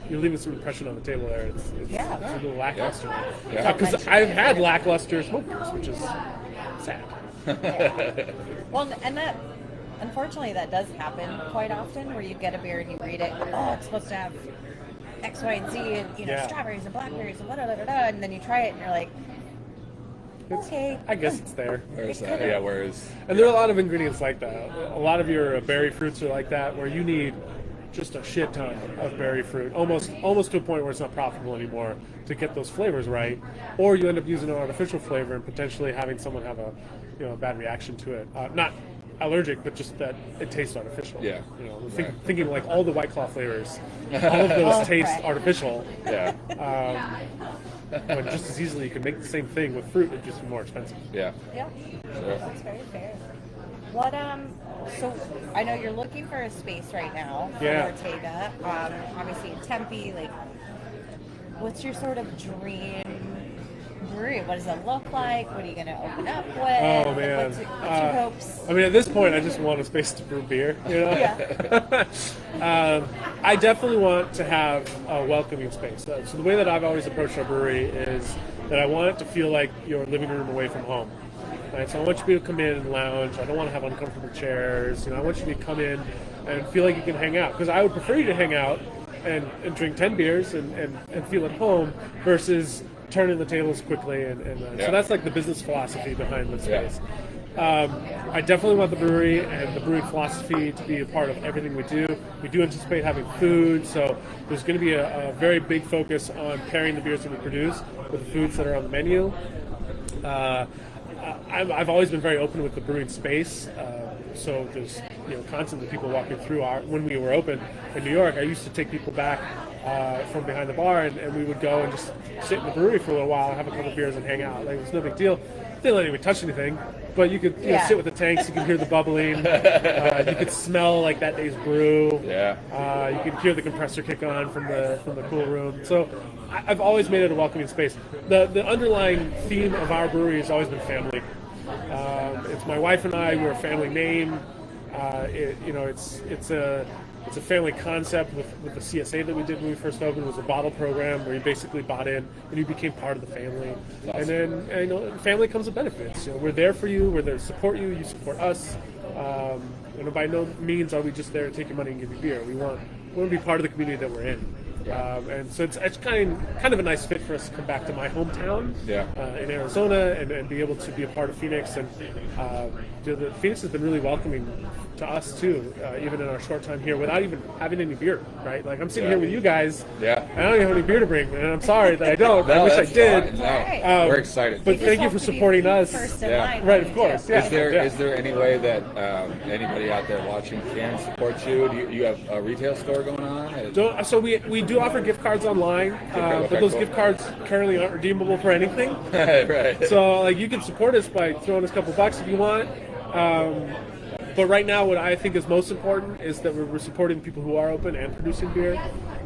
some impression on the table there. It's a little lackluster. Because I've had lackluster smoked beers, which is sad. Well, and that, unfortunately, that does happen quite often, where you get a beer and you read it, it's supposed to have X, Y, and Z, and strawberries and blackberries and and then you try it and you're like, okay, I guess it's there. Whereas And there are a lot of ingredients like that. A lot of your berry fruits are like that, where you need just a shit ton of berry fruit, almost to a point where it's not profitable anymore to get those flavors right, or you end up using an artificial flavor and potentially having someone have a bad reaction to it. Not allergic, but just that it tastes artificial. Yeah. Thinking like all the White Claw flavors, all of those taste artificial. Yeah. When just as easily you can make the same thing with fruit, it'd just be more expensive. Yeah. Yeah, Sure. that's very fair. What so I know you're looking for a space right now for Ortega. Obviously in Tempe, like, what's your sort of dream brewery? What does it look like? What are you going to open up with? Oh man, what's your hopes? At this point, I just want a space to brew beer. Yeah. I definitely want to have a welcoming space. So the way that I've always approached our brewery is that I want it to feel like your living room away from home. Right? So I want you to be able to come in and lounge. I don't want to have uncomfortable chairs. I want you to come in and feel like you can hang out. Because I would prefer you to hang out and drink 10 beers and feel at home versus turning the tables quickly. So that's like the business philosophy behind the space. I definitely want the brewery and the brewing philosophy to be a part of everything we do. We do anticipate having food, so there's going to be a very big focus on pairing the beers that we produce with the foods that are on the menu. I've always been very open with the brewing space, so there's constantly people walking through. When we were open in New York, I used to take people back from behind the bar, and we would go and just sit in the brewery for a little while, have a couple beers, and hang out. Like, it was no big deal. Didn't let anyone touch anything, but you could sit with the tanks. You could hear the bubbling. You could smell like that day's brew. Yeah. You could hear the compressor kick on from the cool room. So I've always made it a welcoming space. The underlying theme of our brewery has always been family. It's my wife and I. We're a family name. It's a family concept with the CSA that we did when we first opened. It was a bottle program where you basically bought in and you became part of the family. Awesome. And then family comes with benefits. We're there for you. We're there to support you. You support us. By no means are we just there to take your money and give you beer. We want to be part of the community that we're in. And so it's kind of a nice fit for us to come back to my hometown in Arizona and be able to be a part of Phoenix. And Phoenix has been really welcoming to us too, even in our short time here, without even having any beer. Right? Like, I'm sitting here with you guys. Yeah. I don't even have any beer to bring, and I'm sorry that I don't. I wish I did. No, we're excited. But thank you for supporting us. Right, of course. Yeah. Is there any way that anybody out there watching can support you? Do you have a retail store going on? So we do offer gift cards online, but those gift cards currently aren't redeemable for anything. Right. So you can support us by throwing us a couple bucks if you want. But right now, what I think is most important is that we're supporting people who are open and producing beer.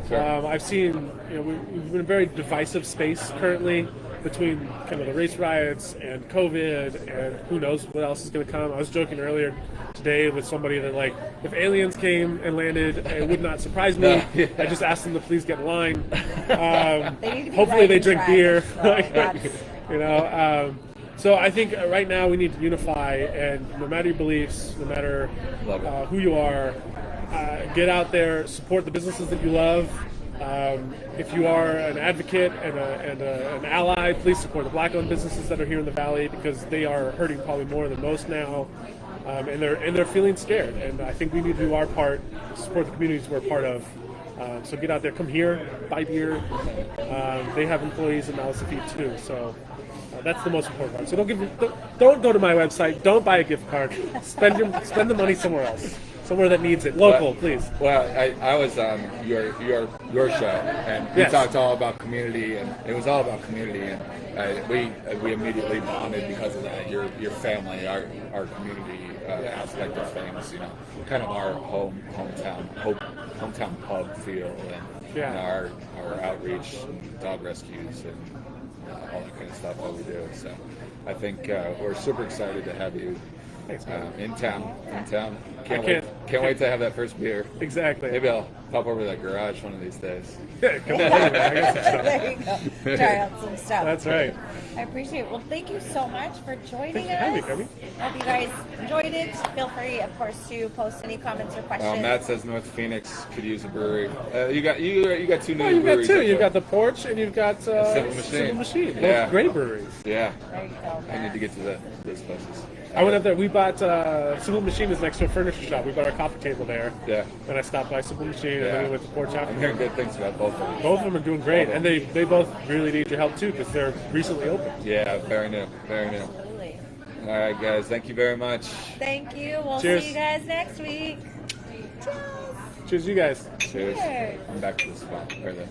Sure. I've seen, we've been in a very divisive space currently between kind of the race riots and COVID, and who knows what else is going to come. I was joking earlier today with somebody that, like, if aliens came and landed, it would not surprise me. Yeah. I just asked them to please get in line. They need to be Hopefully they riding drink tracks, beer. so that's- You know, so I think right now we need to unify, and no matter your beliefs, no matter Love it. who you are, get out there, support the businesses that you love. If you are an advocate and an ally, please support the Black-owned businesses that are here in the Valley, because they are hurting probably more than most now, and they're feeling scared. And I think we need to do our part, support the communities we're part of. So get out there, come here, buy beer. They have employees and mouths to feed too. So that's the most important part. So don't go to my website. Don't buy a gift card. Spend the money somewhere else, somewhere that needs it. Local, please. Well, I was on your show, and we Yes. talked all about community, and it was all about community, and we immediately bonded because of that. Your family, our community aspect of things, you know, kind of our hometown pub feel, and Yeah. you know, our outreach, and dog rescues, and all that kind of stuff that we do. So I think we're super excited to have you. Thanks, man. In town. Can't can't- wait to have that first beer. Exactly. Maybe I'll pop over to that garage one of these days. Yeah, come on, I got some stuff. There you go. Try out some stuff. That's right. I appreciate it. Well, thank you so much for joining Thanks for having us. me, Kirby. Hope you guys enjoyed it. Feel free, of course, to post any comments or questions. Matt says North Phoenix could use a brewery. You got two new Oh, you've got breweries. two. up You've there. got the Porch and you've got Simple Machine. Both Yeah. great breweries. Yeah, There you go. I need to get to those places. I went up there. We bought Simple Machine is next to a furniture shop. We bought our coffee table there. Yeah. And I stopped by Simple Machine and Yeah. then we went to Porch I'm after. hearing good things about both of them. Both of them are doing great, and they both really need your help too because they're recently opened. Yeah, very new. Absolutely. All right, guys, thank you very much. Thank you. We'll Cheers. see you guys next week. Cheers. Cheers, you guys. Cheers. Cheers. I'm back to the spot or the